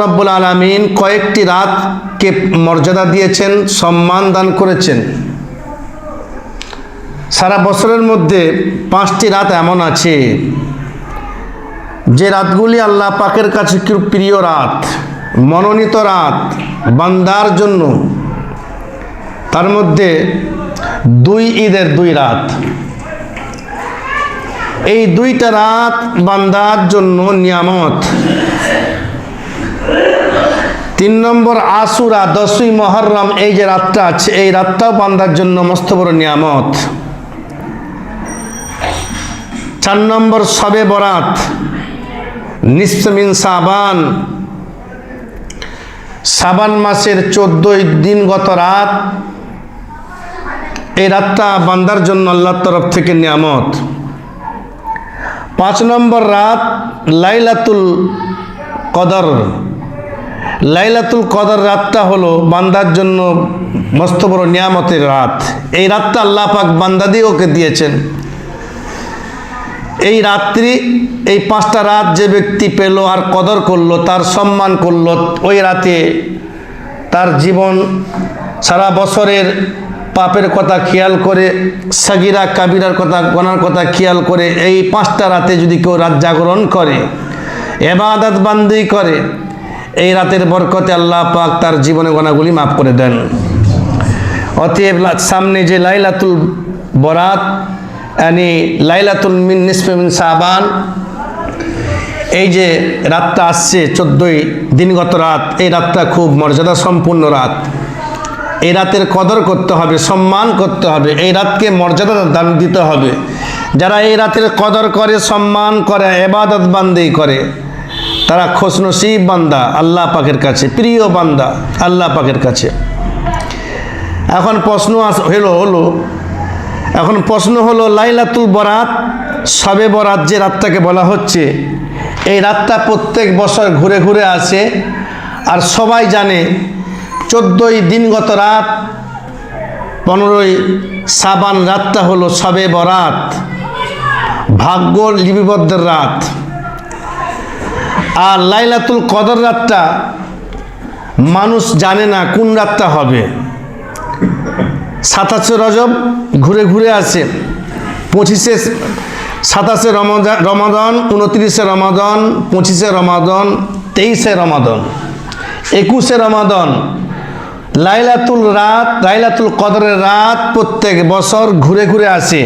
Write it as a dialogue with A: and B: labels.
A: রব্বুল আলামিন কয়েকটি রাতকে মর্যাদা দিয়েছেন, সম্মান দান করেছেন। সারা বছরের মধ্যে 5টি রাত এমন আছে যে রাতগুলি আল্লাহ পাকের কাছে খুব প্রিয় রাত, মনোনীত রাত বান্দার জন্য। তার মধ্যে 2 ঈদের 2 রাত, এই 2টা রাত বান্দার জন্য নিয়ামত। 3 নম্বর আশুরা, 10ই মুহররম, এই যে রাতটা আছে, এই রাতটাও বান্দার জন্য মস্ত বড় নিয়ামত। 4 নম্বর শবে বরাত, নিসফ মিন শাবান, শাবান মাসের 14 দিনগত রাত, এই রাতটা বান্দার জন্য আল্লাহর তরফ থেকে নিয়ামত। 5 নম্বর রাত লাইলাতুল কদর। লাইলাতুল কদর রাতটা হলো বান্দার জন্য মস্ত বড় নিয়ামতের রাত। এই রাতটা আল্লাহ পাক বান্দাদিওকে দিয়েছেন। এই রাত্রি, এই 5টা রাত যে ব্যক্তি পেল আর কদর করলো, তার সম্মান করলো, ওই রাতে তার জীবন সারা বছরের পাপের কথা খেয়াল করে, সাগিরা কাবিরার কথা, গোনার কথা খেয়াল করে, এই 5টা রাতে যদি কেউ রাত জাগরণ করে, ইবাদত বান্দি করে, এই রাতের বরকতে আল্লাহ পাক তার জীবনে গোনাগুলি মাফ করে দেন। অতএব সামনে যে লাইলাতুল বরাত, यानी লাইলাতুল নিসফে মিন শাবান, এই যে রাতটা আসছে 14 দিনগত রাত, এই রাতটা খুব মর্যাদা সম্পূর্ণ রাত। এই রাতের কদর করতে হবে, সম্মান করতে হবে, এই রাতকে মর্যাদা দান দিতে হবে। যারা এই রাতের কদর করে, সম্মান করে, ইবাদত বান্দি করে, তারা খুশনসিব বান্দা, আল্লাহ পাকের কাছে প্রিয় বান্দা আল্লাহ পাকের কাছে। এখন প্রশ্ন হলো লাইলাতুল বরাত, শবে বরাত যে রাতটাকে বলা হচ্ছে, এই রাতটা প্রত্যেক বছর ঘুরে ঘুরে আসে। আর সবাই জানে 14 দিনগত রাত, 15ই শাবান রাতটা হলো শবে বরাত, ভাগ্য লিপিবদ্ধের রাত। আর লাইলাতুল কদর রাতটা মানুষ জানে না কোন রাতটা হবে। 27 রজব ঘুরে ঘুরে আসে, 27 রমাদান, 29 রমাদান, 25 রমাদান, 23 রমাদান, 21 রমাদান, লাইলাতুল কদরের রাত প্রত্যেক বছর ঘুরে ঘুরে আসে।